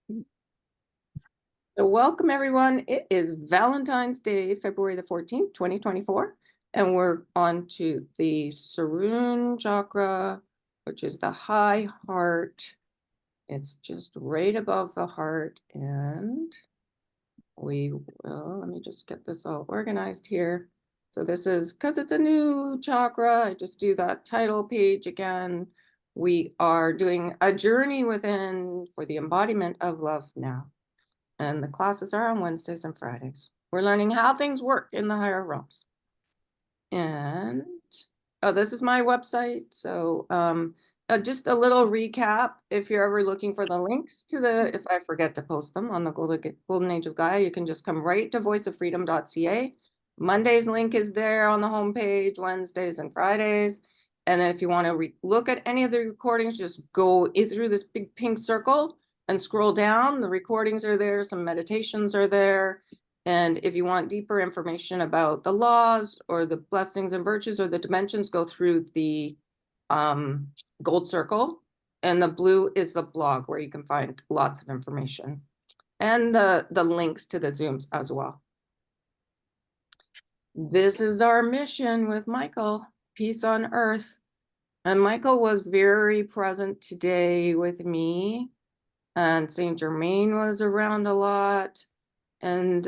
So welcome everyone. It is Valentine's Day, February the 14th, 2024, and we're on to the thru chakra, which is the high heart. It's just right above the heart, and we will, let me just get this all organized here. So this is, because it's a new chakra, I just do that title page again. We are doing a journey within for the embodiment of love now. And the classes are on Wednesdays and Fridays. We're learning how things work in the higher realms. And this is my website. So just a little recap. If you're ever looking for the links to if I forget to post them on the Golden Age of Gaia, you can just come right to voiceoffreedom.ca. Monday's link is there on the homepage, Wednesdays and Fridays. And then if you want to look at any of the recordings, just go through this big pink circle and scroll down. The recordings are there, some meditations are there. And if you want deeper information about the laws or the blessings and virtues or the dimensions, go through the gold circle. And the blue is the blog where you can find lots of information and the links to the Zooms as well. This is our mission with Michael, Peace on Earth. And Michael was very present today with me. And Saint Germain was around a lot. And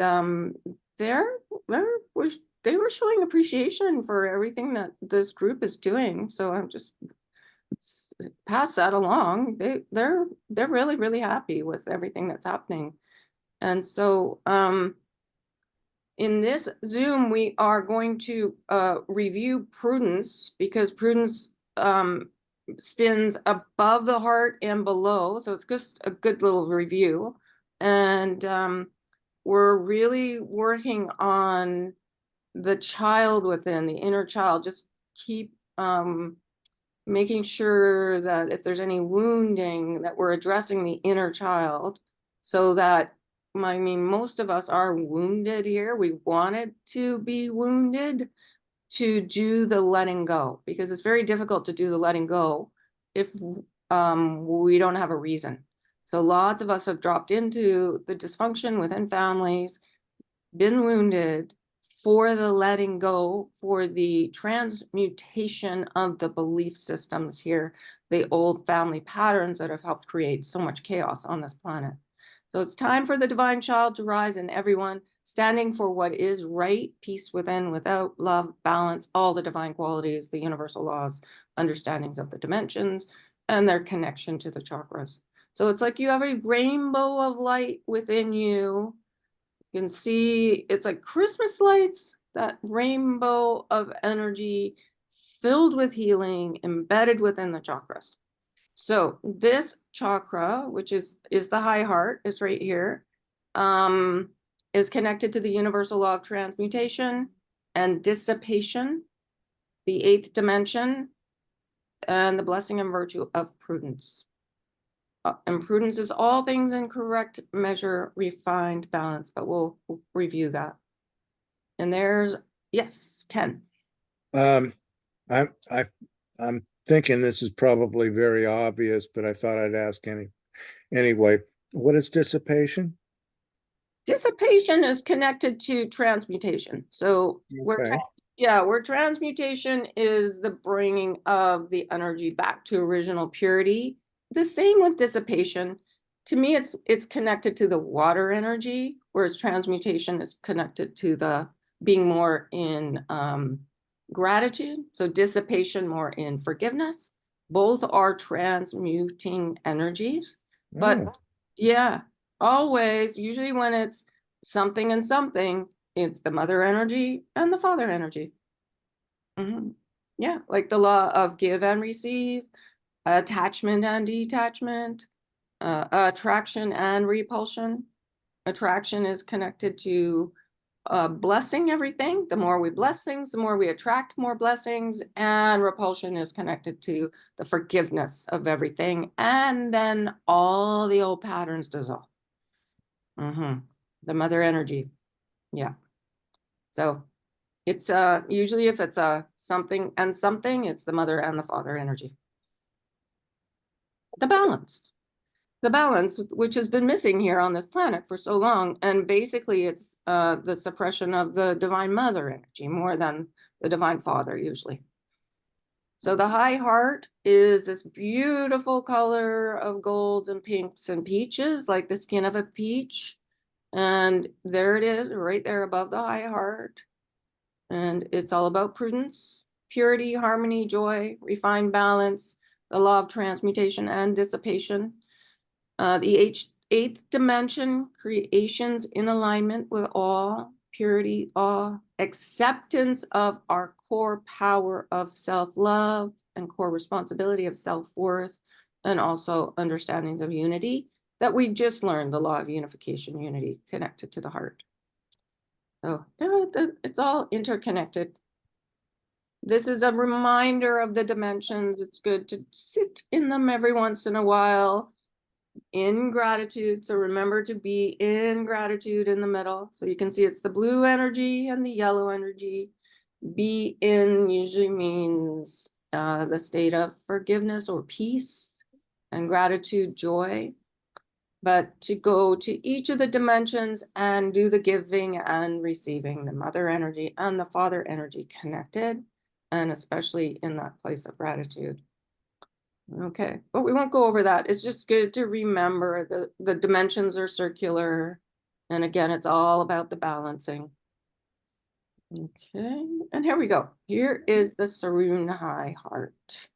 they were showing appreciation for everything that this group is doing. So I'm just pass that along. They're really, really happy with everything that's happening. And so in this Zoom, we are going to review prudence, because prudence spins above the heart and below. So it's just a good little review. And we're really working on the child within, the inner child. Just keep making sure that if there's any wounding, that we're addressing the inner child, so that, I mean, most of us are wounded here. We wanted to be wounded to do the letting go, because it's very difficult to do the letting go if we don't have a reason. So lots of us have dropped into the dysfunction within families, been wounded, for the letting go, for the transmutation of the belief systems here, the old family patterns that have helped create so much chaos on this planet. So it's time for the divine child to rise in everyone, standing for what is right, peace within, without, love, balance, all the divine qualities, the universal laws, understandings of the dimensions, and their connection to the chakras. So it's like you have a rainbow of light within you. You can see it's like Christmas lights, that rainbow of energy filled with healing, embedded within the chakras. So this chakra, which is the high heart, is right here, is connected to the universal law of transmutation and dissipation, the 8th dimension, and the blessing and virtue of prudence. And prudence is all things in correct measure, refined, balance, but we'll review that. And there's, yes, Ken. I'm thinking this is probably very obvious, but I thought I'd ask anyway. What is dissipation? Dissipation is connected to transmutation. So Okay. where transmutation is the bringing of the energy back to original purity. The same with dissipation. To me, it's connected to the water energy, whereas transmutation is connected to the being more in gratitude. So dissipation more in forgiveness. Both are transmuting energies. But yeah, always, usually when it's something and something, it's the mother energy and the father energy. Yeah, like the law of give and receive, attachment and detachment, attraction and repulsion. Attraction is connected to blessing everything. The more we bless things, the more we attract more blessings. And repulsion is connected to the forgiveness of everything. And then all the old patterns dissolve. The mother energy. Yeah. So it's usually if it's a something and something, it's the mother and the father energy. The balance. the balance, which has been missing here on this planet for so long. And basically it's the suppression of the divine mother energy more than the divine father usually. So the high heart is this beautiful color of golds and pinks and peaches, like the skin of a peach. And there it is, right there above the high heart. And it's all about prudence, purity, harmony, joy, refined balance, the law of transmutation and dissipation. The eighth dimension, creations in alignment with all, purity, awe, acceptance of our core power of self-love and core responsibility of self-worth, and also understandings of unity that we just learned, the law of unification, unity connected to the heart. So yeah, it's all interconnected. This is a reminder of the dimensions. It's good to sit in them every once in a while in gratitude. So remember to be in gratitude in the middle. So you can see it's the blue energy and the yellow energy. Be in usually means the state of forgiveness or peace, and gratitude, joy. But to go to each of the dimensions and do the giving and receiving, the mother energy and the father energy connected, and especially in that place of gratitude. Okay, but we won't go over that. It's just good to remember the dimensions are circular. And again, it's all about the balancing. Okay, and here we go. Here is the Sarun High Heart.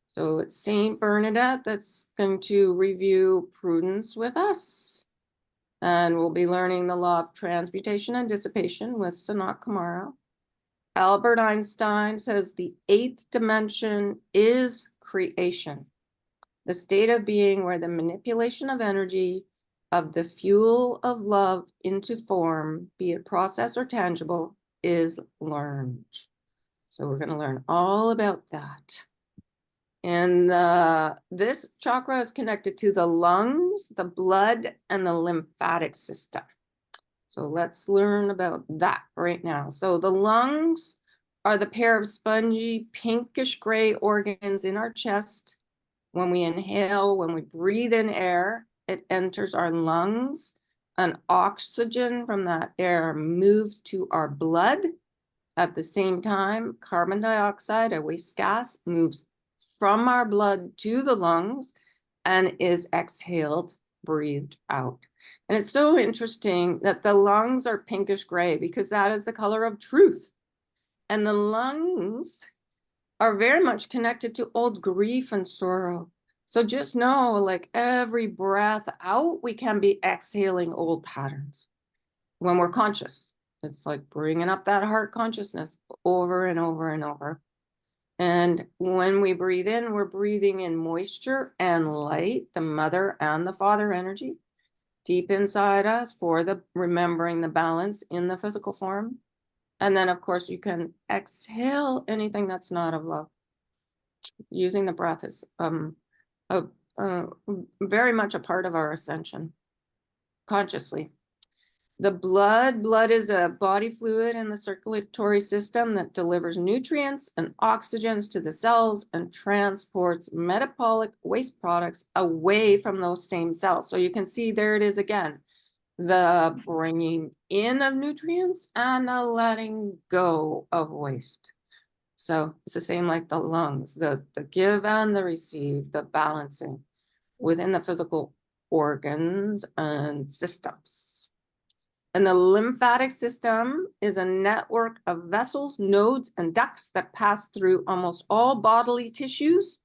So it's Saint Bernadette that's going to review prudence with us. And we'll be learning the law of transmutation and dissipation with Sanat Kumara. Albert Einstein says the eighth dimension is creation, the state of being where the manipulation of energy of the fuel of love into form, be it process or tangible, is learned. So we're going to learn all about that. And this chakra is connected to the lungs, the blood, and the lymphatic system. So let's learn about that right now. So the lungs are the pair of spongy, pinkish gray organs in our chest. When we inhale, when we breathe in air, it enters our lungs, and oxygen from that air moves to our blood. At the same time, carbon dioxide, a waste gas, moves from our blood to the lungs and is exhaled, breathed out. And it's so interesting that the lungs are pinkish gray because that is the color of truth. And the lungs are very much connected to old grief and sorrow. So just know, like every breath out, we can be exhaling old patterns when we're conscious. It's like bringing up that heart consciousness over and over and over. And when we breathe in, we're breathing in moisture and light, the mother and the father energy deep inside us for the remembering the balance in the physical form. And then, of course, you can exhale anything that's not of love. Using the breath is very much a part of our ascension consciously. The blood is a body fluid in the circulatory system that delivers nutrients and oxygens to the cells and transports metabolic waste products away from those same cells. So you can see there it is again, the bringing in of nutrients and the letting go of waste. So it's the same like the lungs, the give and the receive, the balancing within the physical organs and systems. And the lymphatic system is a network of vessels, nodes, and ducts that pass through almost all bodily tissues,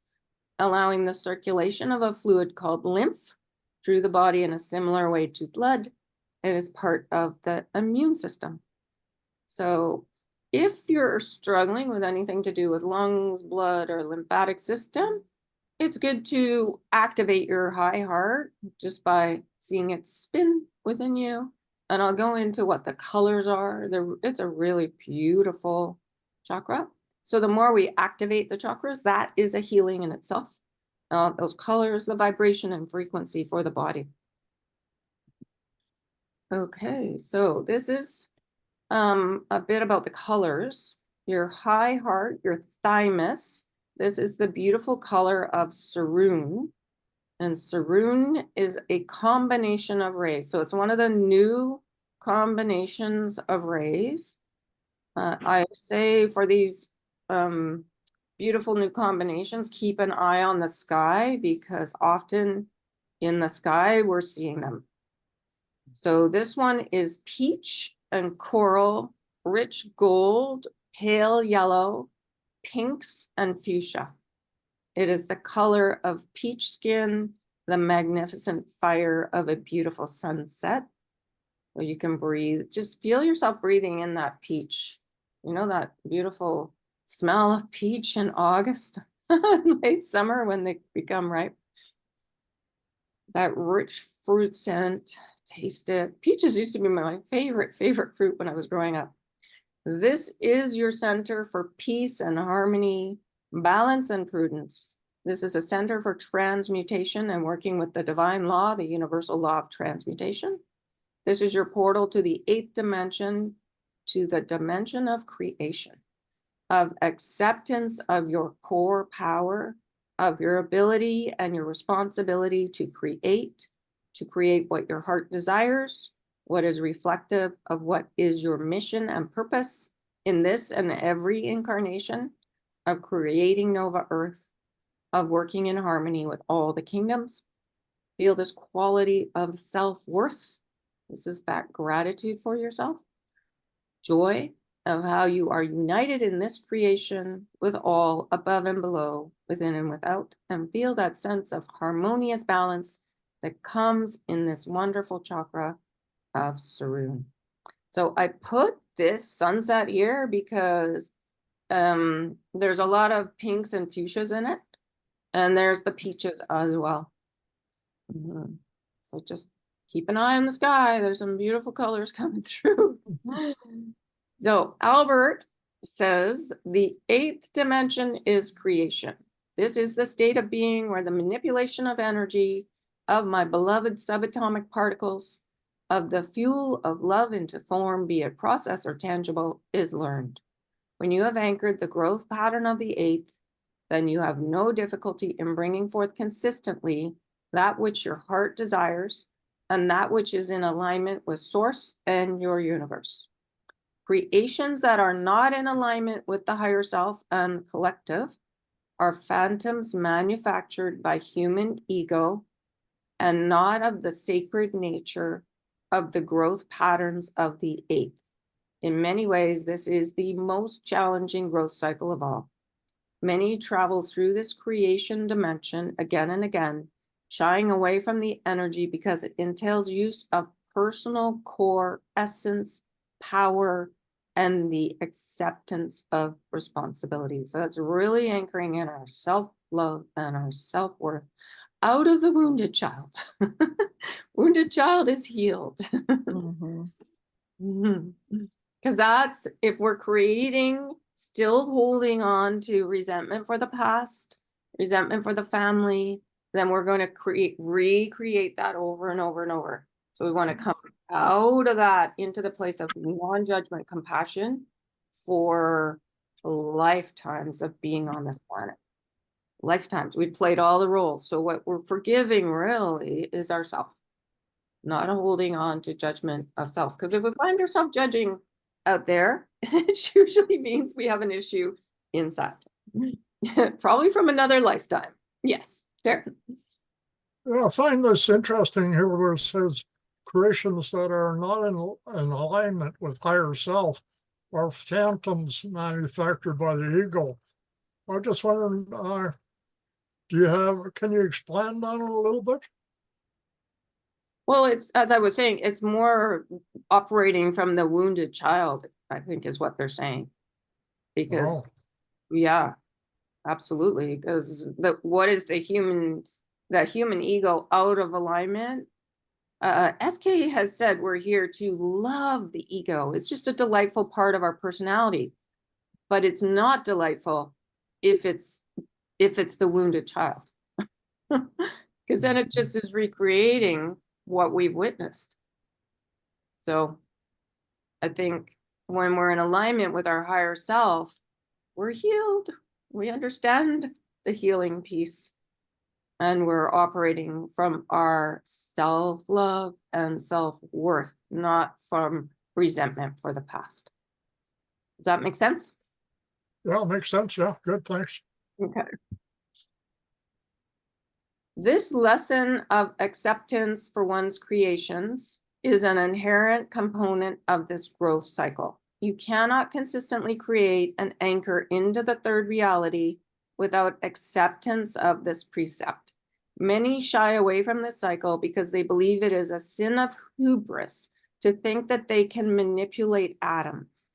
allowing the circulation of a fluid called lymph through the body in a similar way to blood. It is part of the immune system. So if you're struggling with anything to do with lungs, blood, or lymphatic system, it's good to activate your high heart just by seeing it spin within you. And I'll go into what the colors are. It's a really beautiful chakra. So the more we activate the chakras, that is a healing in itself. Those colors, the vibration and frequency for the body. Okay, so this is a bit about the colors. Your high heart, your thymus. This is the beautiful color of Sarun. And Sarun is a combination of rays. So it's one of the new combinations of rays. I say for these beautiful new combinations, keep an eye on the sky, because often in the sky we're seeing them. So this one is peach and coral, rich gold, pale yellow, pinks, and fuchsia. It is the color of peach skin, the magnificent fire of a beautiful sunset. So you can breathe, just feel yourself breathing in that peach. You know, that beautiful smell of peach in August, late summer when they become ripe. That rich fruit scent, taste it. Peaches used to be my favorite fruit when I was growing up. This is your center for peace and harmony, balance and prudence. This is a center for transmutation and working with the divine law, the universal law of transmutation. This is your portal to the 8th dimension, to the dimension of creation, of acceptance of your core power, of your ability and your responsibility to create what your heart desires, what is reflective of what is your mission and purpose in this and every incarnation, of creating Nova Earth, of working in harmony with all the kingdoms. Feel this quality of self-worth. This is that gratitude for yourself. Joy of how you are united in this creation with all above and below, within and without, and feel that sense of harmonious balance that comes in this wonderful chakra of Sarun. So I put this sunset here because there's a lot of pinks and fuchsias in it, and there's the peaches as well. So just keep an eye on the sky. There's some beautiful colors coming through. So Albert says the 8th dimension is creation. This is the state of being where the manipulation of energy of my beloved subatomic particles, of the fuel of love into form, be it process or tangible, is learned. When you have anchored the growth pattern of the 8th, then you have no difficulty in bringing forth consistently that which your heart desires and that which is in alignment with source and your universe. Creations that are not in alignment with the higher self and the collective are phantoms manufactured by human ego and not of the sacred nature of the growth patterns of the 8th. In many ways, this is the most challenging growth cycle of all. Many travel through this creation dimension again and again, shying away from the energy because it entails use of personal core essence, power, and the acceptance of responsibility. So that's really anchoring in our self-love and our self-worth out of the wounded child. Wounded child is healed. Because that's, if we're creating, still holding on to resentment for the past, resentment for the family, then we're going to recreate that over and over and over. So we want to come out of that into the place of non-judgment, compassion for lifetimes of being on this planet. Lifetimes. We played all the roles. So what we're forgiving really is ourself, not holding on to judgment of self. Because if we find ourselves judging out there, it usually means we have an issue inside. Probably from another lifetime. Yes, Darren. Yeah, I find this interesting here where it says creations that are not in alignment with higher self are phantoms manufactured by the ego. I just wondering, can you expand on it a little bit? Well, it's, as I was saying, it's more operating from the wounded child, I think is what they're saying. Because, yeah, absolutely. Because what is the human ego out of alignment? SK has said we're here to love the ego. It's just a delightful part of our personality, but it's not delightful if it's the wounded child, because then it just is recreating what we've witnessed. So I think when we're in alignment with our higher self, we're healed. We understand the healing piece And we're operating from our self-love and self-worth, not from resentment for the past. Does that make sense? Yeah, makes sense. Yeah, good, thanks. Okay. This lesson of acceptance for one's creations is an inherent component of this growth cycle. You cannot consistently create an anchor into the third reality without acceptance of this precept. Many shy away from this cycle because they believe it is a sin of hubris to think that they can manipulate atoms.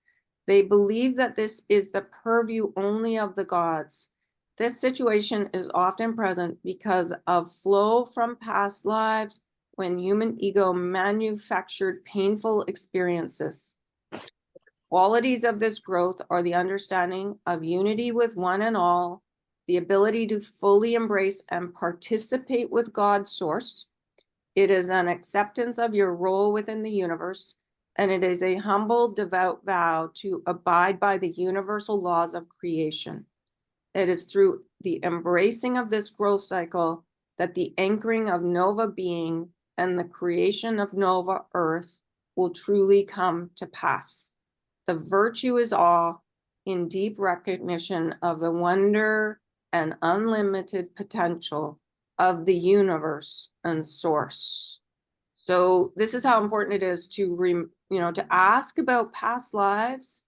They believe that this is the purview only of the gods. This situation is often present because of flow from past lives when human ego manufactured painful experiences. Qualities of this growth are the understanding of unity with one and all, the ability to fully embrace and participate with God's source. It is an acceptance of your role within the universe, and it is a humble, devout vow to abide by the universal laws of creation. It is through the embracing of this growth cycle that the anchoring of Nova being and the creation of Nova Earth will truly come to pass. The virtue is awe in deep recognition of the wonder and unlimited potential of the universe and source. So this is how important it is to to ask about past lives,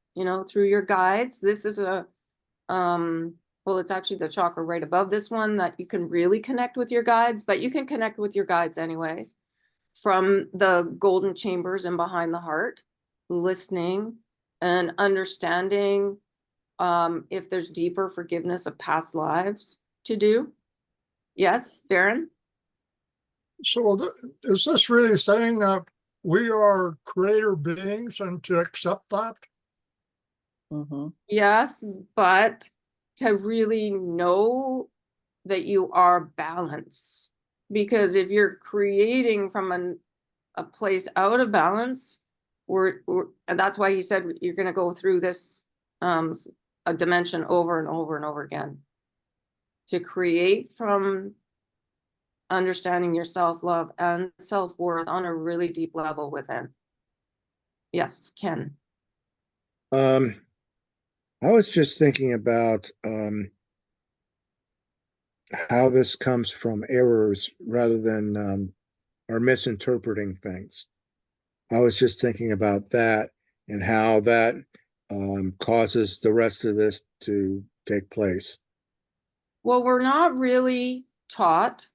through your guides. This is a well, it's actually the chakra right above this one that you can really connect with your guides, but you can connect with your guides anyways from the golden chambers and behind the heart, listening and understanding if there's deeper forgiveness of past lives to do. Yes, Darren? So is this really saying that we are creator beings and to accept that? Yes, but to really know that you are balance. Because if you're creating from a place out of balance, and that's why he said you're going to go through this a dimension over and over and over again. To create from understanding your self-love and self-worth on a really deep level within. Yes, Ken. I was just thinking about how this comes from errors rather than or misinterpreting things. I was just thinking about that and how that causes the rest of this to take place. Well, we're not really taught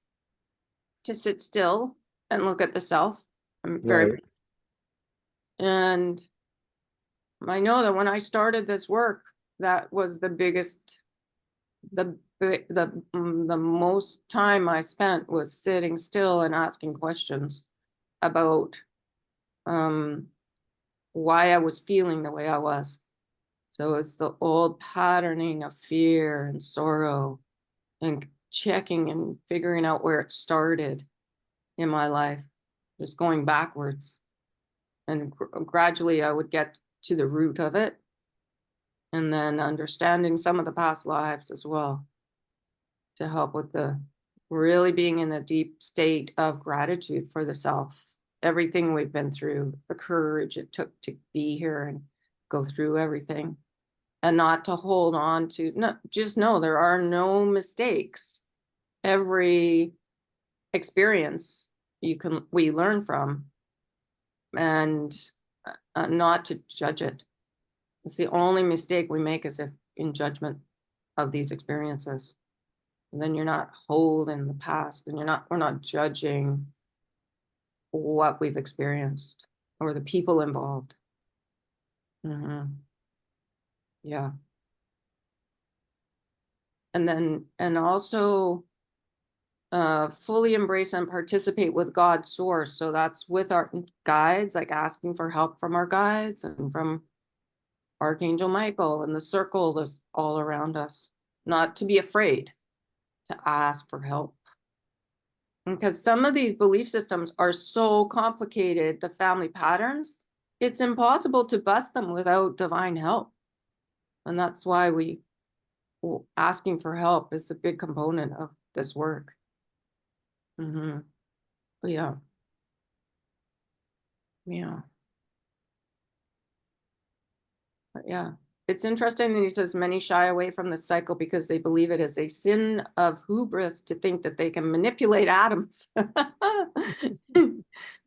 to sit still and look at the self. Right. And I know that when I started this work, that was the biggest, the most time I spent was sitting still and asking questions about why I was feeling the way I was. So it's the old patterning of fear and sorrow and checking and figuring out where it started in my life, just going backwards. And gradually I would get to the root of it. And then understanding some of the past lives as well to help with the really being in a deep state of gratitude for the self. Everything we've been through, the courage it took to be here and go through everything. And not to hold on to, no, just know there are no mistakes. Every experience we learn from, and not to judge it. It's the only mistake we make is if in judgment of these experiences. And then you're not holding the past, and we're not judging what we've experienced or the people involved. Yeah. And also fully embrace and participate with God's source. So that's with our guides, like asking for help from our guides and from Archangel Michael and the circle that's all around us. Not to be afraid to ask for help. Because some of these belief systems are so complicated, the family patterns, it's impossible to bust them without divine help. And that's why asking for help is a big component of this work. Mm-hmm. Yeah. Yeah. But yeah. It's interesting that he says many shy away from the cycle because they believe it is a sin of hubris to think that they can manipulate atoms.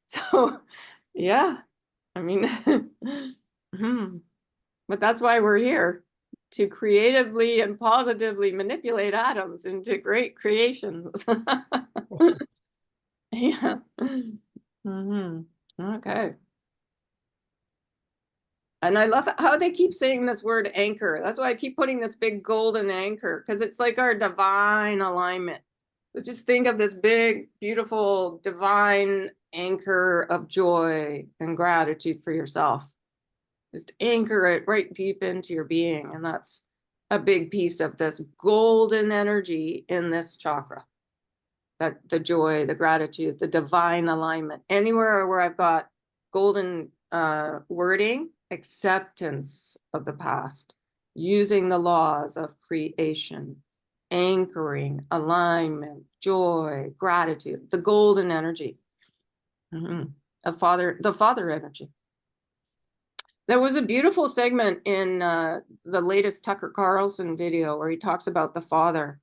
So, yeah, I mean, but that's why we're here, to creatively and positively manipulate atoms into great creations. Yeah. Okay. And I love how they keep saying this word anchor. That's why I keep putting this big golden anchor, because it's like our divine alignment. So just think of this big, beautiful, divine anchor of joy and gratitude for yourself. Just anchor it right deep into your being. And that's a big piece of this golden energy in this chakra. That the joy, the gratitude, the divine alignment. Anywhere where I've got golden wording, acceptance of the past, using the laws of creation, anchoring, alignment, joy, gratitude, the golden energy of the father energy. There was a beautiful segment in the latest Tucker Carlson video where he talks about the father.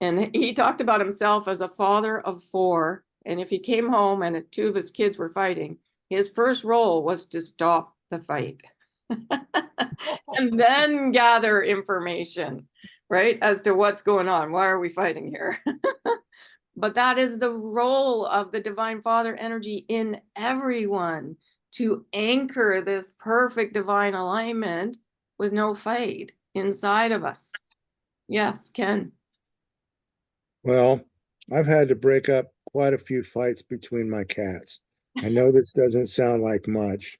And he talked about himself as a father of 4. And if he came home and 2 of his kids were fighting, his first role was to stop the fight and then gather information, right, as to what's going on. Why are we fighting here? But that is the role of the divine father energy in everyone, to anchor this perfect divine alignment with no fight inside of us. Yes, Ken. Well, I've had to break up quite a few fights between my cats. I know this doesn't sound like much,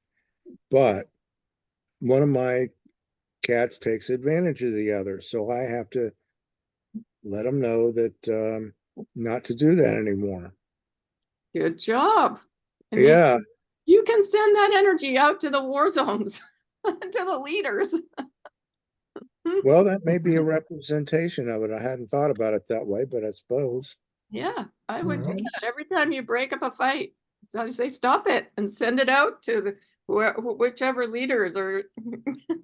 but one of my cats takes advantage of the other. So I have to let them know that not to do that anymore. Good job. And Yeah. you can send that energy out to the war zones, to the leaders. Well, that may be a representation of it. I hadn't thought about it that way, but I suppose. Yeah, I would do Mhm. that every time you break up a fight. So I say stop it and send it out to the whichever leaders are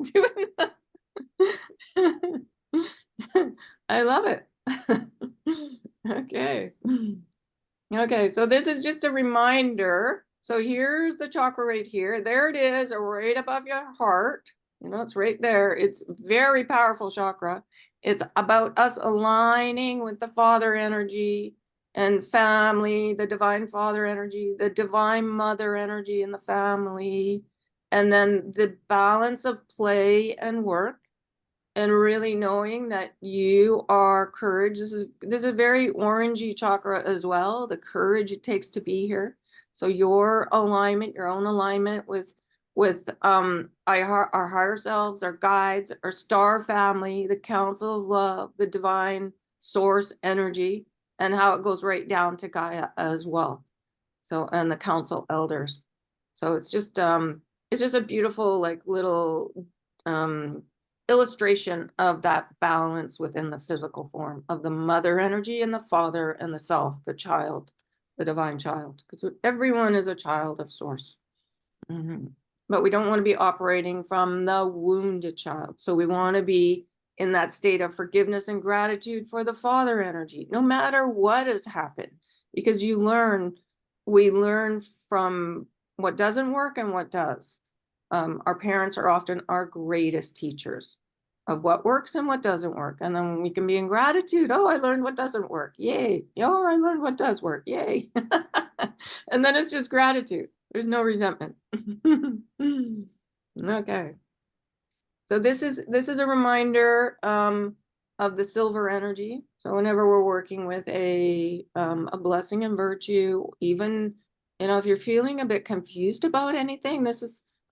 doing that. I love it. Okay. Okay, so this is just a reminder. So here's the chakra right here. There it is, right above your heart. You know, it's right there. It's very powerful chakra. It's about us aligning with the father energy and family, the divine father energy, the divine mother energy in the family, and then the balance of play and work. And really knowing that you are courage. This is a very orangey chakra as well, the courage it takes to be here. So your alignment, your own alignment with our higher selves, our guides, our star family, the council of love, the divine source energy, and how it goes right down to Gaia as well. So, and the council elders. So it's just a beautiful, like, little illustration of that balance within the physical form of the mother energy and the father and the self, the child, the divine child, because everyone is a child of source. But we don't want to be operating from the wounded child. So we want to be in that state of forgiveness and gratitude for the father energy, no matter what has happened, because we learn from what doesn't work and what does. Our parents are often our greatest teachers of what works and what doesn't work. And then we can be in gratitude. Oh, I learned what doesn't work. Yay. Oh, I learned what does work. Yay. And then it's just gratitude. There's no resentment. Okay. So this is a reminder of the silver energy. So whenever we're working with a blessing and virtue, even, you know, if you're feeling a bit confused about anything,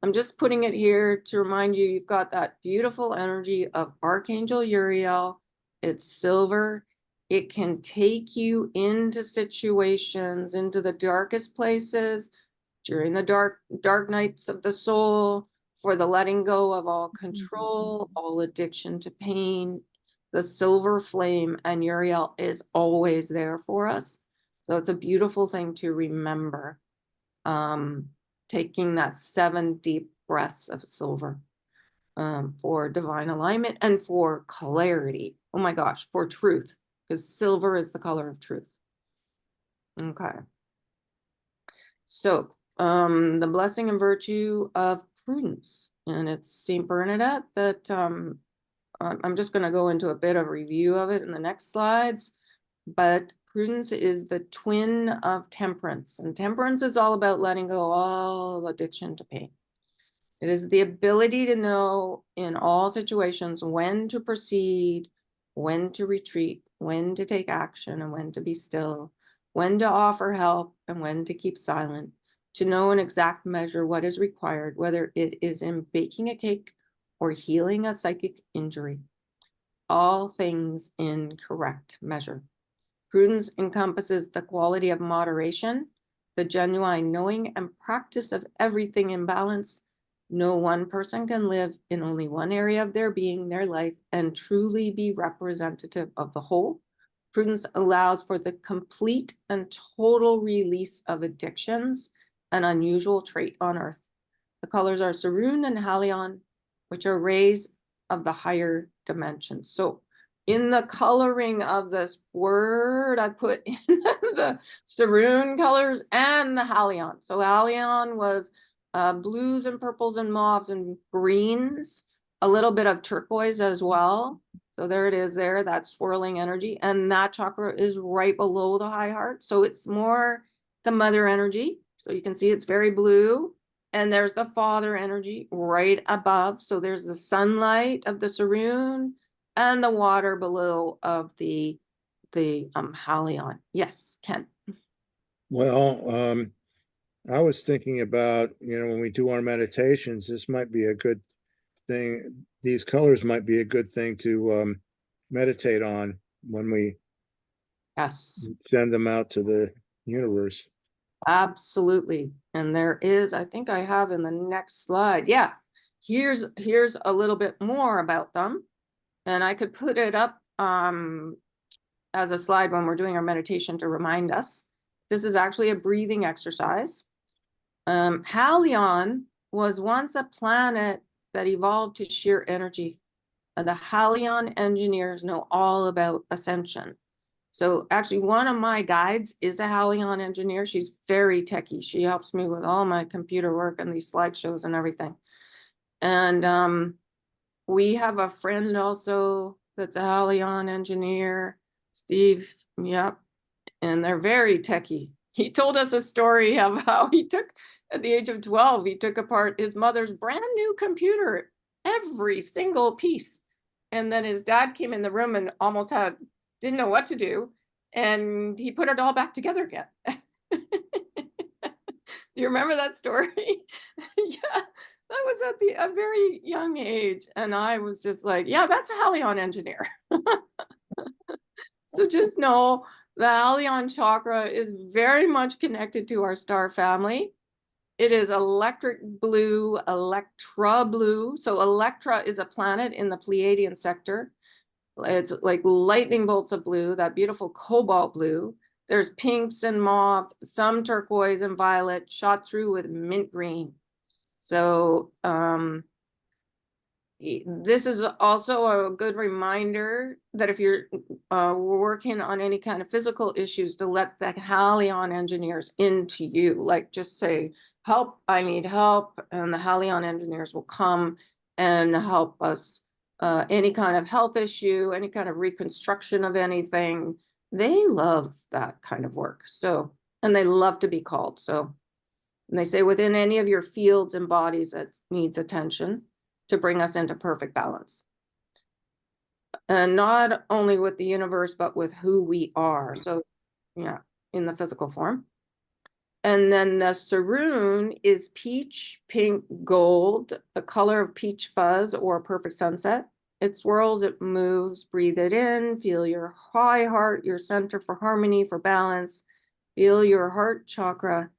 I'm just putting it here to remind you, you've got that beautiful energy of Archangel Uriel. It's silver. It can take you into situations, into the darkest places, during the dark nights of the soul, for the letting go of all control, all addiction to pain. The silver flame and Uriel is always there for us. So it's a beautiful thing to remember. Taking that 7 deep breaths of silver for divine alignment and for clarity. Oh my gosh, for truth, because silver is the color of truth. Okay. So the blessing and virtue of prudence, and it's Saint Bernadette that I'm just going to go into a bit of review of it in the next slides. But prudence is the twin of temperance, and temperance is all about letting go all addiction to pain. It is the ability to know in all situations when to proceed, when to retreat, when to take action, and when to be still, when to offer help, and when to keep silent, to know in exact measure what is required, whether it is in baking a cake or healing a psychic injury. All things in correct measure. Prudence encompasses the quality of moderation, the genuine knowing and practice of everything in balance. No one person can live in only one area of their being, their life, and truly be representative of the whole. Prudence allows for the complete and total release of addictions, an unusual trait on earth. The colors are Sarun and Halion, which are rays of the higher dimension. So in the coloring of this word, I put in the Sarun colors and the Halion. So Halion was blues and purples and mauves and greens, a little bit of turquoise as well. So there it is there, that swirling energy. And that chakra is right below the high heart. So it's more the mother energy. So you can see it's very blue. And there's the father energy right above. So there's the sunlight of the Sarun and the water below of the Halion. Yes, Ken. Well, I was thinking about, when we do our meditations, this might be a good thing. These colors might be a good thing to meditate on when we Yes, send them out to the universe. absolutely. And there is, I think I have in the next slide. Yeah, here's a little bit more about them. And I could put it up as a slide when we're doing our meditation to remind us. This is actually a breathing exercise. Halion was once a planet that evolved to sheer energy. The Halion engineers know all about ascension. So actually one of my guides is a Halion engineer. She's very techie. She helps me with all my computer work and these slideshows and everything. And we have a friend also that's a Halion engineer, Steve. Yep. And they're very techie. He told us a story of how he took, at the age of 12, he took apart his mother's brand new computer, every single piece. And then his dad came in the room and almost didn't know what to do. And he put it all back together again. Do you remember that story? Yeah, that was at a very young age. And I was just like, yeah, that's a Halion engineer. So just know the Halion chakra is very much connected to our star family. It is electric blue, Electra blue. So Electra is a planet in the Pleiadian sector. It's like lightning bolts of blue, that beautiful cobalt blue. There's pinks and mauves, some turquoise and violet, shot through with mint green. So this is also a good reminder that if you're working on any kind of physical issues, to let the Halion engineers into you, like just say, help, I need help. And the Halion engineers will come and help us. Any kind of health issue, any kind of reconstruction of anything, they love that kind of work. So, and they love to be called. So, and they say within any of your fields and bodies that needs attention to bring us into perfect balance. And not only with the universe, but with who we are. So, yeah, in the physical form. And then the Sarun is peach, pink, gold, the color of peach fuzz or perfect sunset. It swirls, it moves, breathe it in, feel your high heart, your center for harmony, for balance. Feel your heart chakra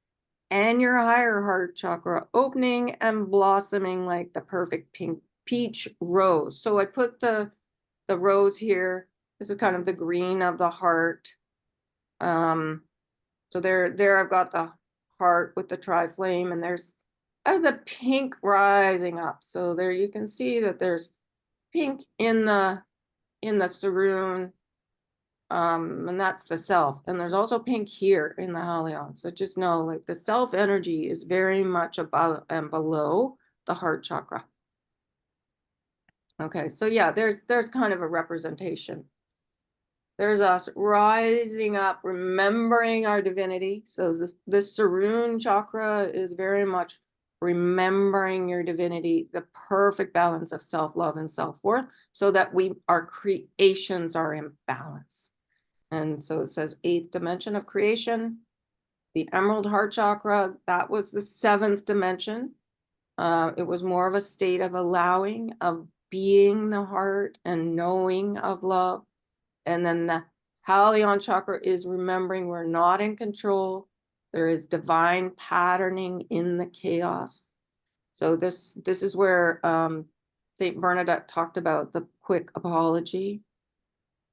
and your higher heart chakra opening and blossoming like the perfect pink peach rose. So I put the rose here. This is kind of the green of the heart. So there I've got the heart with the tri-flame, and there's the pink rising up. So there you can see that there's pink in the sarun, and that's the self. And there's also pink here in the halion. So just know, like, the self energy is very much above and below the heart chakra. Okay, so yeah, there's kind of a representation. There's us rising up, remembering our divinity. So this sarun chakra is very much remembering your divinity, the perfect balance of self-love and self-worth, so that our creations are in balance. And so it says 8th dimension of creation, the emerald heart chakra, that was the 7th dimension. It was more of a state of allowing, of being the heart and knowing of love. And then the halion chakra is remembering we're not in control. There is divine patterning in the chaos. So this is where Saint Bernadette talked about the quick apology.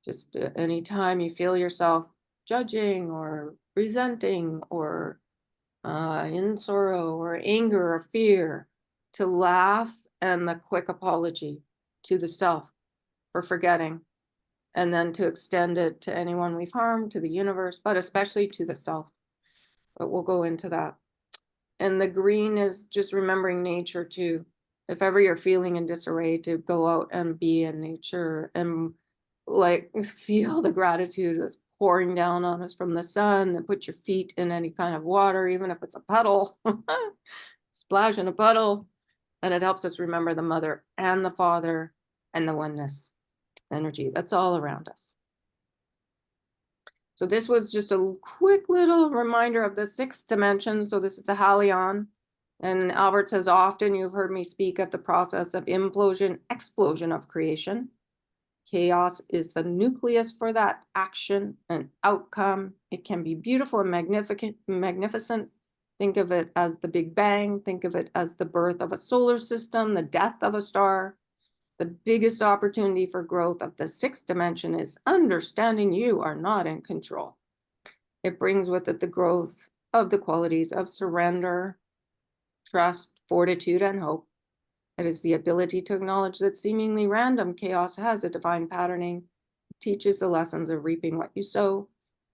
Just anytime you feel yourself judging or resenting or in sorrow or anger or fear, to laugh and the quick apology to the self for forgetting, and then to extend it to anyone we've harmed, to the universe, but especially to the self. But we'll go into that. And the green is just remembering nature too. If ever you're feeling in disarray, to go out and be in nature and like feel the gratitude that's pouring down on us from the sun, and put your feet in any kind of water, even if it's a puddle, splash in a puddle. And it helps us remember the mother and the father and the oneness energy that's all around us. So this was just a quick little reminder of the 6th dimension. So this is the halion. And Albert says, often you've heard me speak of the process of implosion, explosion of creation. Chaos is the nucleus for that action and outcome. It can be beautiful and magnificent. Think of it as the Big Bang. Think of it as the birth of a solar system, the death of a star. The biggest opportunity for growth of the 6th dimension is understanding you are not in control. It brings with it the growth of the qualities of surrender, trust, fortitude, and hope. It is the ability to acknowledge that seemingly random chaos has a divine patterning, teaches the lessons of reaping what you sow.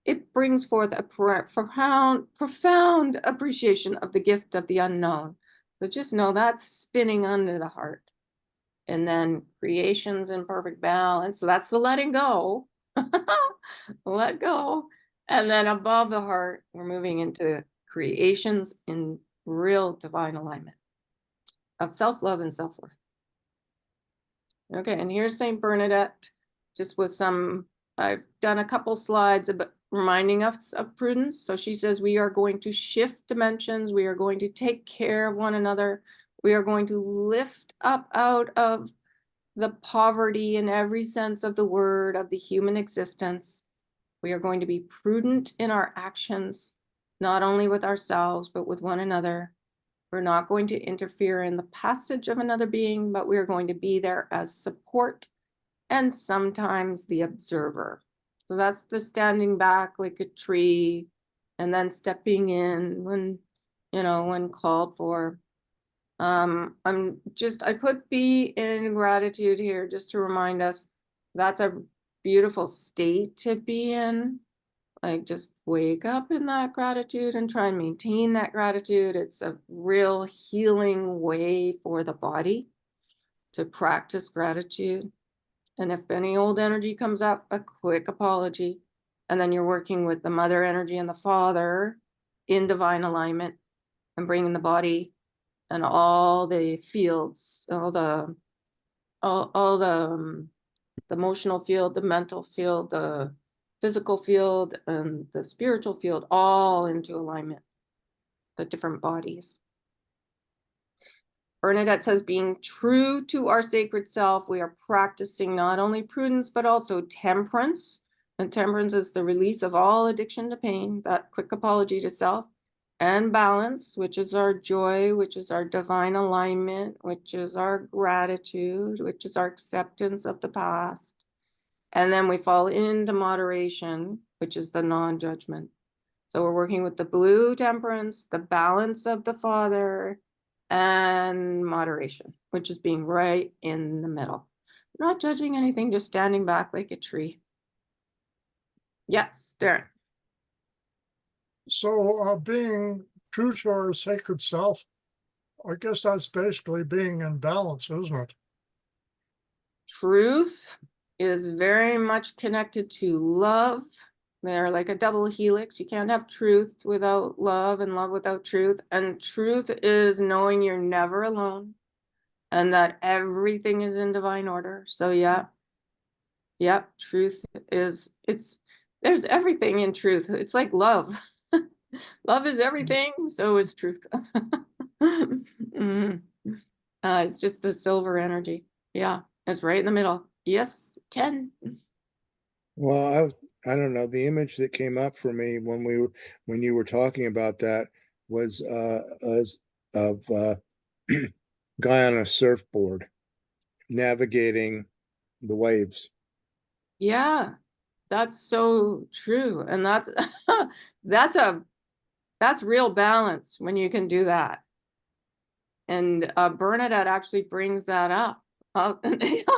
It brings forth a profound appreciation of the gift of the unknown. So just know that's spinning under the heart. And then creations in perfect balance. So that's the letting go. Let go. And then above the heart, we're moving into creations in real divine alignment of self-love and self-worth. Okay, and here's Saint Bernadette, just with some, I've done a couple slides about reminding us of prudence. So she says, we are going to shift dimensions. We are going to take care of one another. We are going to lift up out of the poverty in every sense of the word of the human existence. We are going to be prudent in our actions, not only with ourselves, but with one another. We're not going to interfere in the passage of another being, but we are going to be there as support and sometimes the observer. So that's the standing back like a tree and then stepping in when, when called for. I put be in gratitude here just to remind us that's a beautiful state to be in. Like, just wake up in that gratitude and try and maintain that gratitude. It's a real healing way for the body to practice gratitude. And if any old energy comes up, a quick apology. And then you're working with the mother energy and the father in divine alignment and bringing the body and all the fields, all the emotional field, the mental field, the physical field, and the spiritual field, all into alignment, the different bodies. Bernadette says, being true to our sacred self, we are practicing not only prudence, but also temperance. And temperance is the release of all addiction to pain, that quick apology to self, and balance, which is our joy, which is our divine alignment, which is our gratitude, which is our acceptance of the past. And then we fall into moderation, which is the non-judgment. So we're working with the blue temperance, the balance of the father, and moderation, which is being right in the middle. Not judging anything, just standing back like a tree. Yes, Darren. So being true to our sacred self, I guess that's basically being in balance, isn't it? Truth is very much connected to love. They're like a double helix. You can't have truth without love and love without truth. And truth is knowing you're never alone and that everything is in divine order. So yeah, truth is, there's everything in truth. It's like love. Love is everything, so is truth. Mhm. It's just the silver energy. Yeah, it's right in the middle. Yes, Ken. Well, I don't know. The image that came up for me when you were talking about that was as of guy on a surfboard navigating the waves. Yeah, that's so true. And that's that's real balance when you can do that. And Bernadette actually brings that up. I'll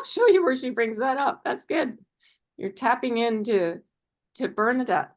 show you where she brings that up. That's good. You're tapping into Bernadette.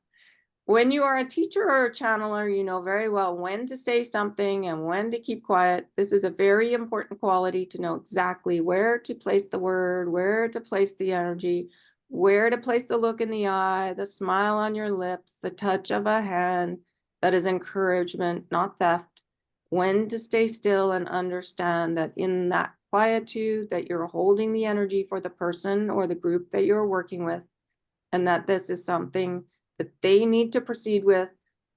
When you are a teacher or a channeler, you know very well when to say something and when to keep quiet. This is a very important quality to know exactly where to place the word, where to place the energy, where to place the look in the eye, the smile on your lips, the touch of a hand. That is encouragement, not theft. When to stay still and understand that in that quietude that you're holding the energy for the person or the group that you're working with, and that this is something that they need to proceed with,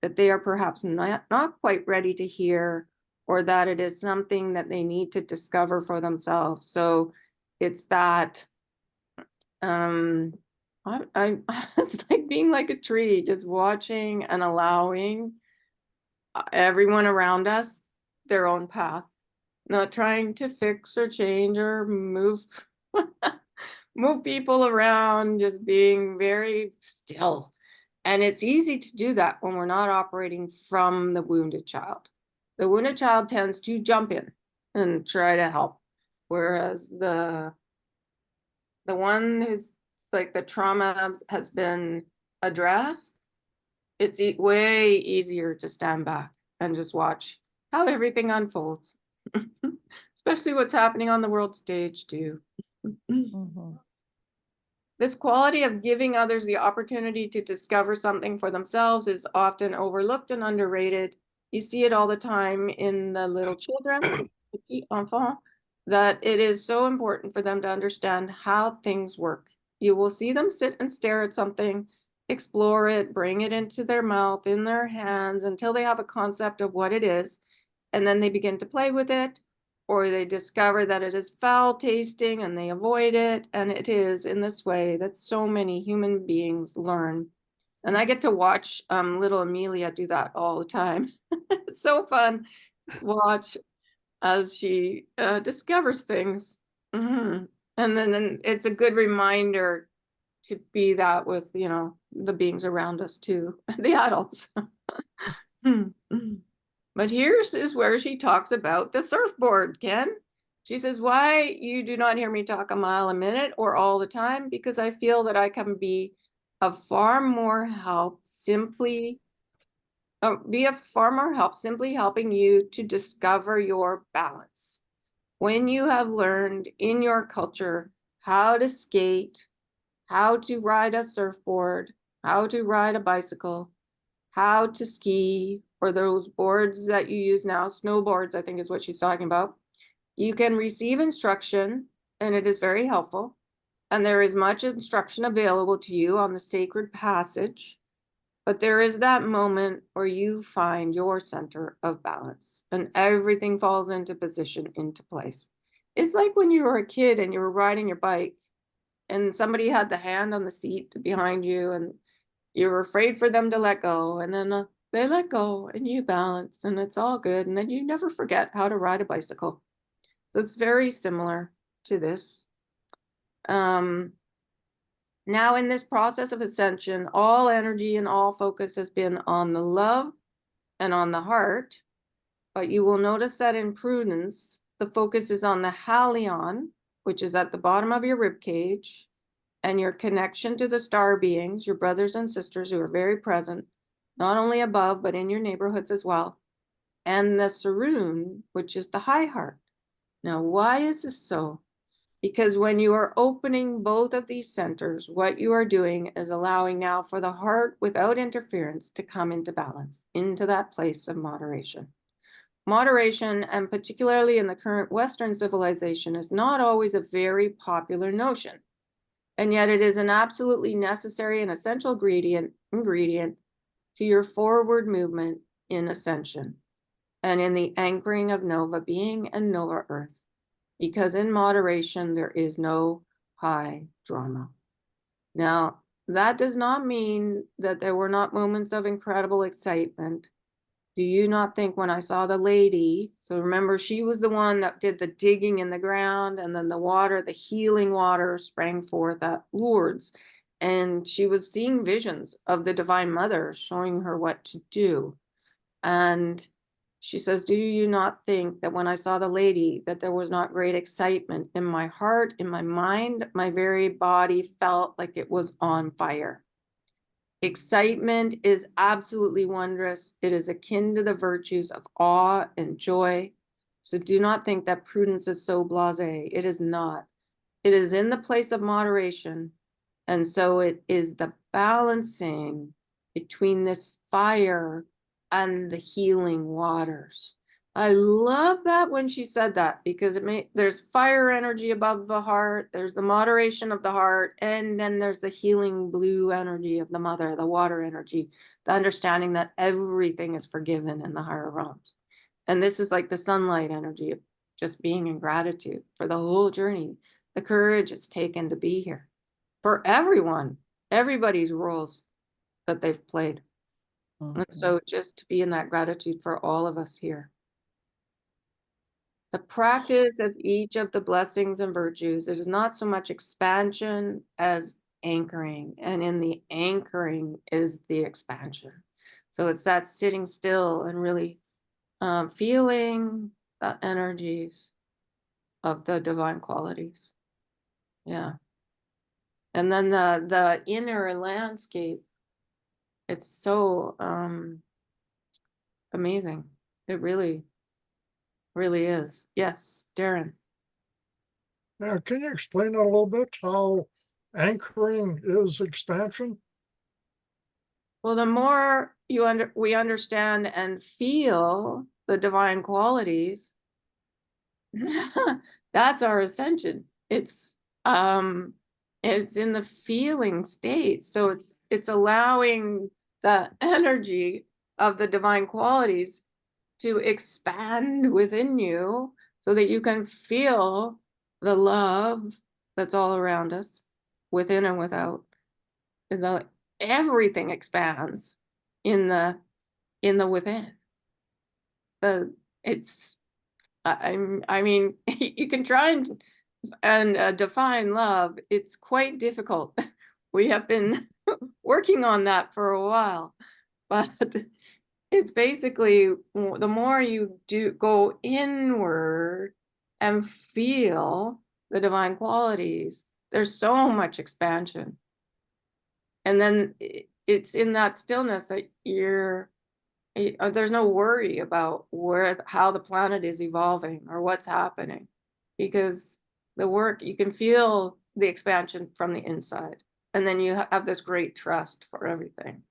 that they are perhaps not quite ready to hear, or that it is something that they need to discover for themselves. So it's that it's like being like a tree, just watching and allowing everyone around us their own path, not trying to fix or change or move move people around, just being very still. And it's easy to do that when we're not operating from the wounded child. The wounded child tends to jump in and try to help, whereas the one who's like the trauma has been addressed, it's way easier to stand back and just watch how everything unfolds, especially what's happening on the world stage too. This quality of giving others the opportunity to discover something for themselves is often overlooked and underrated. You see it all the time in the little children, petit enfants, that it is so important for them to understand how things work. You will see them sit and stare at something, explore it, bring it into their mouth, in their hands, until they have a concept of what it is, and then they begin to play with it, or they discover that it is foul tasting and they avoid it. And it is in this way that so many human beings learn. And I get to watch little Amelia do that all the time. It's so fun to watch as she discovers things. And then it's a good reminder to be that with, you know, the beings around us too, the adults. But here's is where she talks about the surfboard, Ken. She says, why you do not hear me talk a mile a minute or all the time, because I feel that I can be of far more help simply helping you to discover your balance. When you have learned in your culture how to skate, how to ride a surfboard, how to ride a bicycle, how to ski, or those boards that you use now, snowboards, I think is what she's talking about. You can receive instruction, and it is very helpful. And there is much instruction available to you on the sacred passage. But there is that moment where you find your center of balance and everything falls into position, into place. It's like when you were a kid and you were riding your bike and somebody had the hand on the seat behind you and you were afraid for them to let go, and then they let go and you balance and it's all good. And then you never forget how to ride a bicycle. That's very similar to this. Now in this process of ascension, all energy and all focus has been on the love and on the heart, but you will notice that in prudence, the focus is on the halion, which is at the bottom of your rib cage, and your connection to the star beings, your brothers and sisters who are very present, not only above, but in your neighborhoods as well, and the sarun, which is the high heart. Now, why is this so? Because when you are opening both of these centers, what you are doing is allowing now for the heart without interference to come into balance, into that place of moderation. Moderation, and particularly in the current Western civilization, is not always a very popular notion. And yet it is an absolutely necessary and essential ingredient to your forward movement in ascension and in the anchoring of Nova being and Nova Earth. Because in moderation, there is no high drama. Now, that does not mean that there were not moments of incredible excitement. Do you not think when I saw the lady, so remember, she was the one that did the digging in the ground, and then the water, the healing water sprang forth at Lourdes. And she was seeing visions of the Divine Mother showing her what to do. And she says, do you not think that when I saw the lady, that there was not great excitement in my heart, in my mind? My very body felt like it was on fire. Excitement is absolutely wondrous. It is akin to the virtues of awe and joy. So do not think that prudence is so blasé. It is not. It is in the place of moderation. And so it is the balancing between this fire and the healing waters. I love that when she said that, because there's fire energy above the heart, there's the moderation of the heart, and then there's the healing blue energy of the mother, the water energy, the understanding that everything is forgiven in the higher realms. And this is like the sunlight energy of just being in gratitude for the whole journey, the courage it's taken to be here for everyone, everybody's roles that they've played. And so just to be in that gratitude for all of us here. The practice of each of the blessings and virtues, it is not so much expansion as anchoring. And in the anchoring is the expansion. So it's that sitting still and really feeling the energies of the divine qualities. Yeah. And then the inner landscape, it's so amazing. It really is. Yes, Darren. Yeah, can you explain a little bit how anchoring is expansion? Well, the more we understand and feel the divine qualities, that's our ascension. It's in the feeling state. So it's allowing the energy of the divine qualities to expand within you so that you can feel the love that's all around us, within and without. Everything expands in the within. I mean, you can try and define love. It's quite difficult. We have been working on that for a while, but it's basically the more you do go inward and feel the divine qualities, there's so much expansion. And then it's in that stillness that there's no worry about how the planet is evolving or what's happening, because the work, you can feel the expansion from the inside, and then you have this great trust for everything.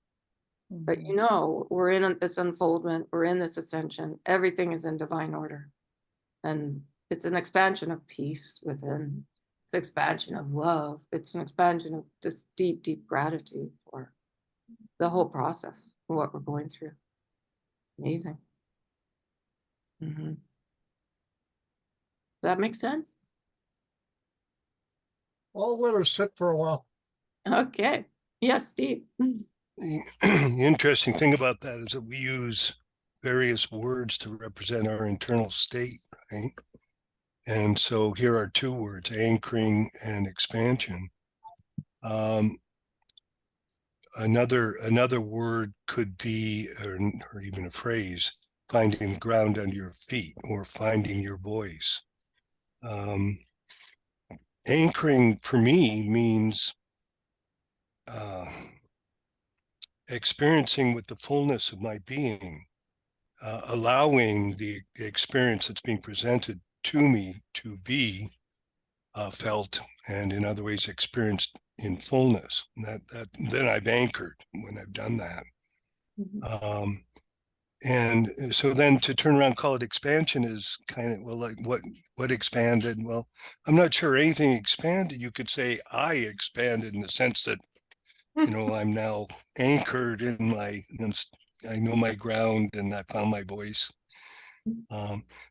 But you know, we're in this unfoldment, we're in this ascension, everything is in divine order, and it's an expansion of peace within. It's expansion of love. It's an expansion of this deep, deep gratitude for the whole process of what we're going through. Amazing. Does that make sense? I'll let her sit for a while. Okay. Yes, Steve. The interesting thing about that is that we use various words to represent our internal state, right? And so here are two words, anchoring and expansion. Um, another word could be, or even a phrase, finding the ground under your feet or finding your voice. Anchoring for me means experiencing with the fullness of my being, allowing the experience that's being presented to me to be felt and in other ways experienced in fullness. That then I've anchored when I've done that. And so then to turn around and call it expansion is kind of, well, like what expanded? Well, I'm not sure anything expanded. You could say I expanded in the sense that, I'm now anchored in I know my ground and I found my voice.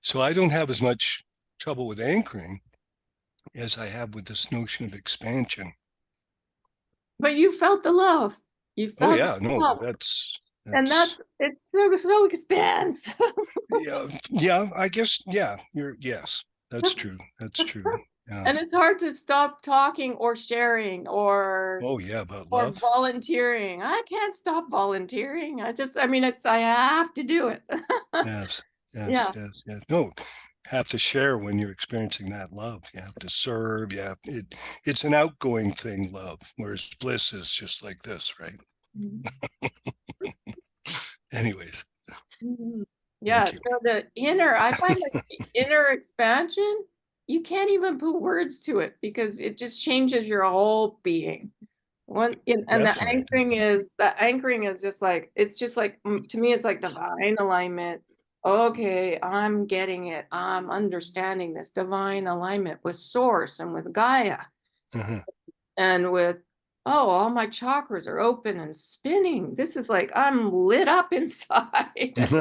So I don't have as much trouble with anchoring as I have with this notion of expansion. But you felt the love. You Oh felt yeah, the no, love. And it's so expansive. yeah, I guess, yeah, yes, that's true. That's true. Yeah. And it's hard to stop talking or sharing or Oh yeah, about love. volunteering. I can't stop volunteering. I have to do it. Yes, Yeah. yes. No, have to share when you're experiencing that love. You have to serve. It's an outgoing thing, love, whereas bliss is just like this, right? Anyways. Yeah, Thank you. so I find like the inner expansion, you can't even put words to it because it just changes your whole being. And the anchoring is just like, it's just like, to me, it's like divine alignment. Okay, I'm getting it. I'm understanding this divine alignment with source and with Gaia and with, all my chakras are open and spinning. This is like, I'm lit up inside. It's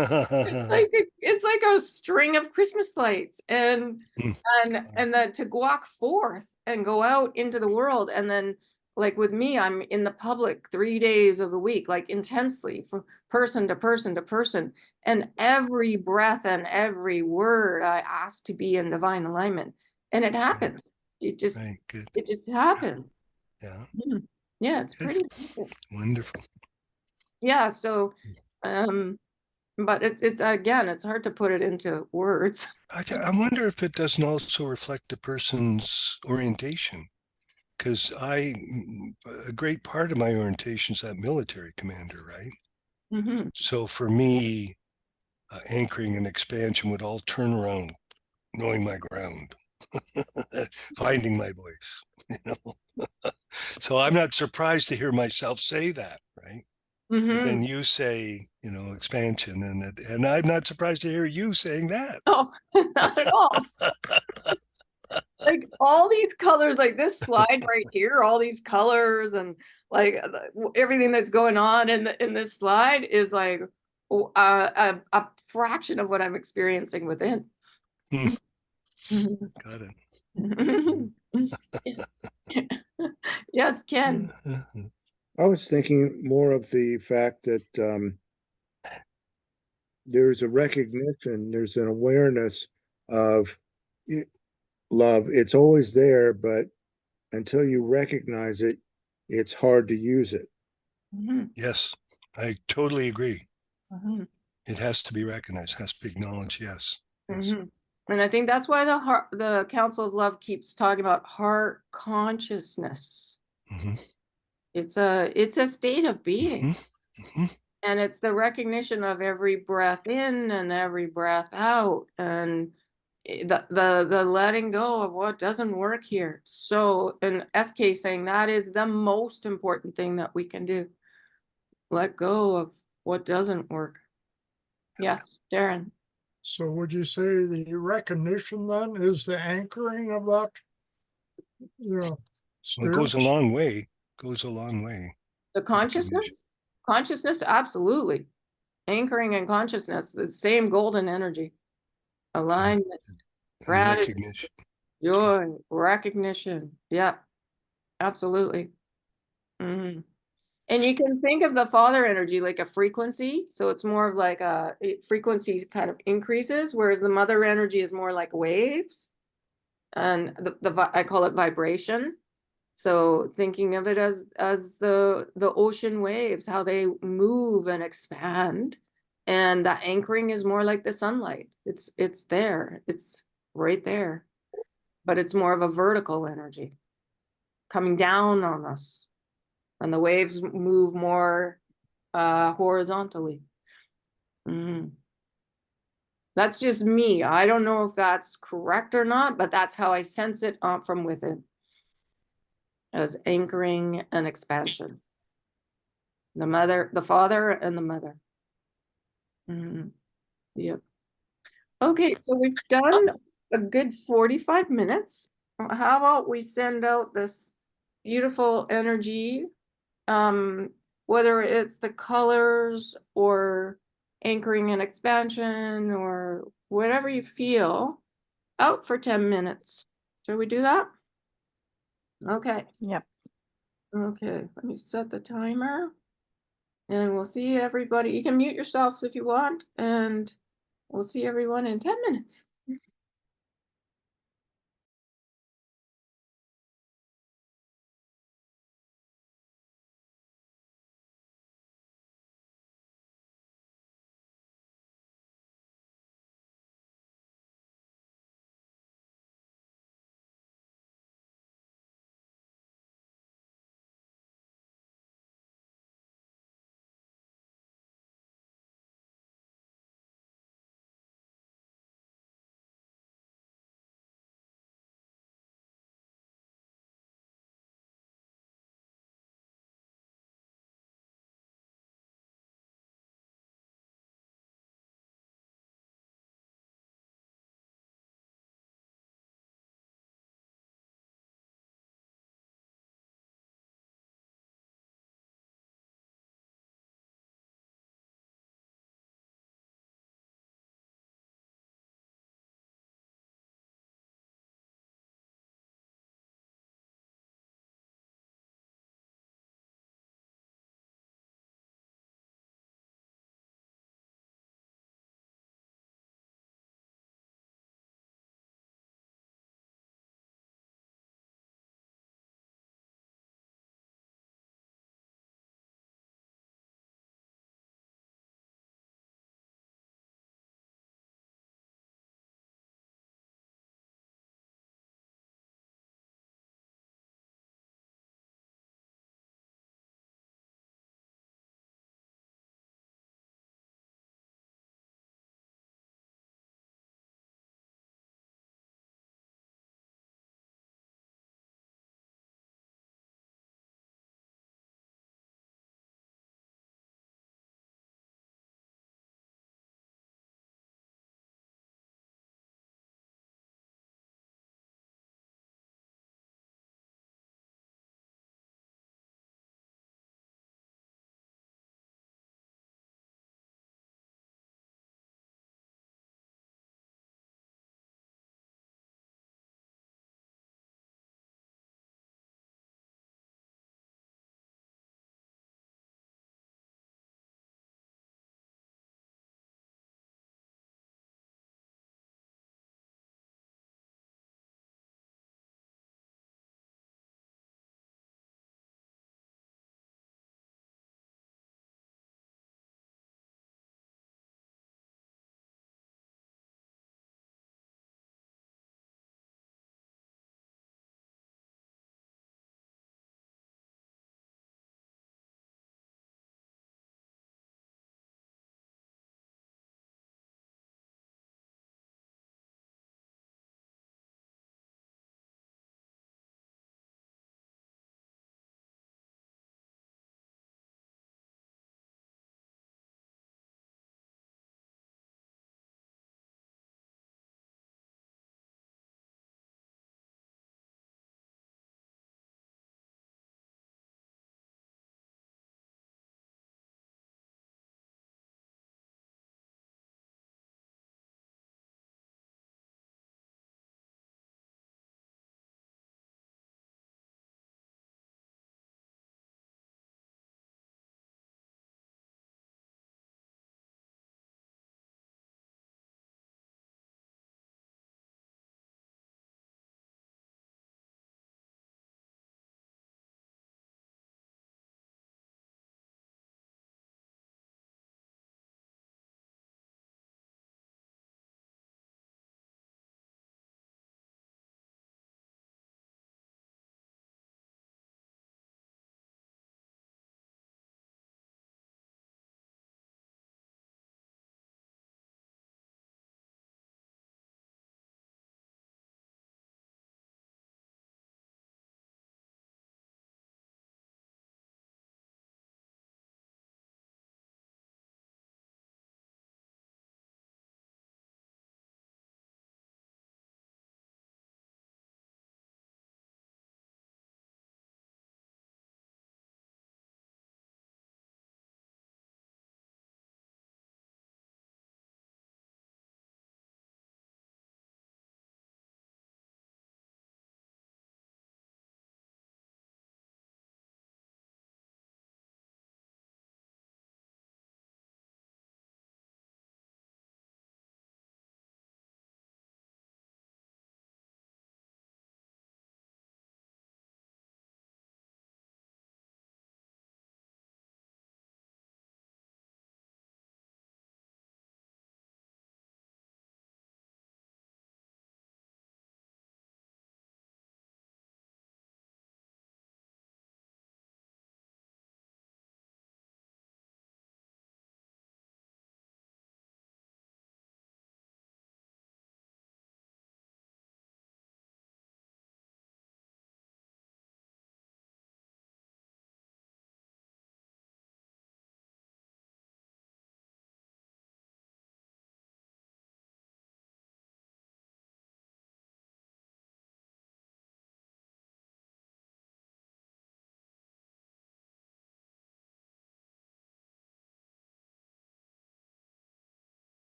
like a string of Christmas lights and then to walk forth and go out into the world. And then like with me, I'm in the public 3 days of the week, like intensely from person to person to person. And every breath and every word I ask to be in divine alignment. And it happens. It just happens. Yeah. Yeah, it's pretty wonderful. Yeah, so but it's again, it's hard to put it into words. I wonder if it doesn't also reflect a person's orientation, because a great part of my orientation is that military commander, right? So for me, anchoring and expansion would all turn around, knowing my ground, finding my voice, So I'm not surprised to hear myself say that, right? But then you say, expansion, and I'm not surprised to hear you saying that. Oh, not at all. Like all these colors, like this slide right here, all these colors and like everything that's going on in this slide is like a fraction of what I'm experiencing within. Got it. Yes, Ken. I was thinking more of the fact that there's a recognition, there's an awareness of love. It's always there, but until you recognize it, it's hard to use it. Yes, I totally agree. It has to be recognized, has to be acknowledged. Yes. And I think that's why the Council of Love keeps talking about heart consciousness. It's a state of being. And it's the recognition of every breath in and every breath out, and the letting go of what doesn't work here. So, and SK saying that is the most important thing that we can do. Let go of what doesn't work. Yes, Darren. So would you say the recognition then is the anchoring of that? Well, it goes a long way. The consciousness, absolutely. Anchoring and consciousness, the same golden energy. Alignment, gratitude, recognition, joy, recognition. Yeah, absolutely. And you can think of the father energy like a frequency. So it's more of like frequency kind of increases, whereas the mother energy is more like waves. And I call it vibration. So thinking of it as the ocean waves, how they move and expand. And that anchoring is more like the sunlight. It's there. It's right there. But it's more of a vertical energy coming down on us. And the waves move more horizontally. Mm. That's just me. I don't know if that's correct or not, but that's how I sense it from within. As anchoring and expansion. The mother, the father, and the mother. Yep. Okay, so we've done a good 45 minutes. How about we send out this beautiful energy, whether it's the colors or anchoring and expansion or whatever you feel, out for 10 minutes. Shall we do that? Okay. Yep. Okay, let me set the timer. And we'll see everybody. You can mute yourselves if you want, and we'll see everyone in 10 minutes.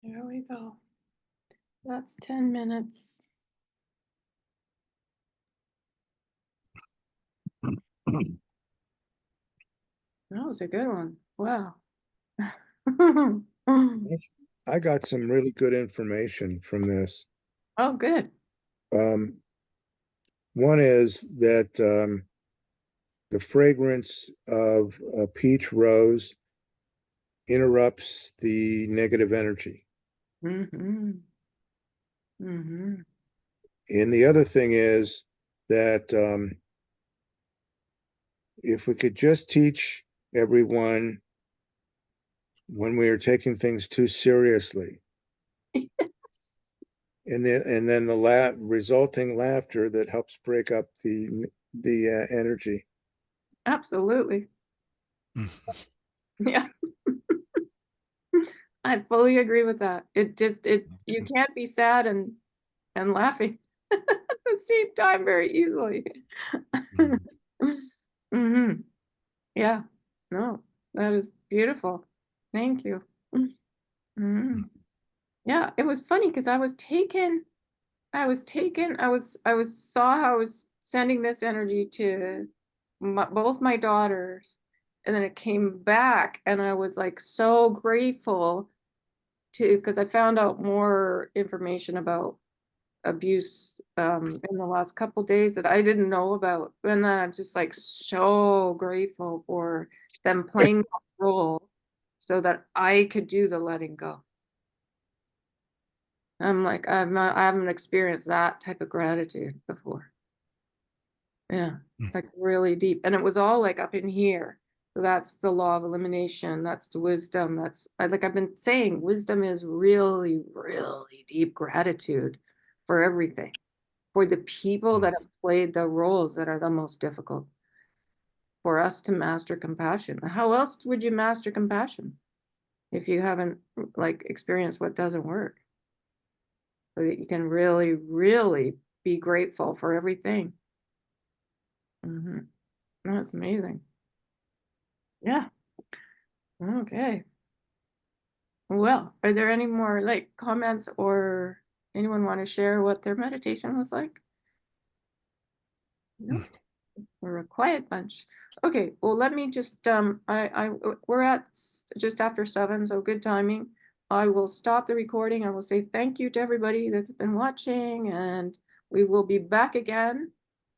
There we go. That's 10 minutes. That was a good one. Wow. I got some really good information from this. Oh, good. One is that the fragrance of a peach rose interrupts the negative energy. Mm-hmm. Mm-hmm. And the other thing is that if we could just teach everyone when we are taking things too seriously, and then the resulting laughter that helps break up the energy. Absolutely. Yeah. I fully agree with that. You can't be sad and laughing at the same time very easily. Mm-hmm. Yeah. No, that is beautiful. Thank you. Mm-hmm. Yeah, it was funny because I saw how I was sending this energy to both my daughters, and then it came back, and I was like so grateful because I found out more information about abuse in the last couple days that I didn't know about, and then I'm just like so grateful for them playing that role so that I could do the letting go. I'm like, I haven't experienced that type of gratitude before. Yeah, like really deep. And it was all like up in here. So that's the law of elimination. That's the wisdom. Like I've been saying, wisdom is really, really deep gratitude for everything, for the people that have played the roles that are the most difficult, for us to master compassion. How else would you master compassion if you haven't like experienced what doesn't work? So that you can really, really be grateful for everything. Mm-hmm. That's amazing. Yeah. Okay. Well, are there any more like comments or anyone want to share what their meditation was like? No, we're a quiet bunch. Okay, well, let me just we're at just after 7, so good timing. I will stop the recording. I will say thank you to everybody that's been watching, and we will be back again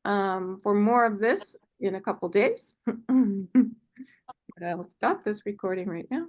for more of this in a couple days. But I'll stop this recording right now.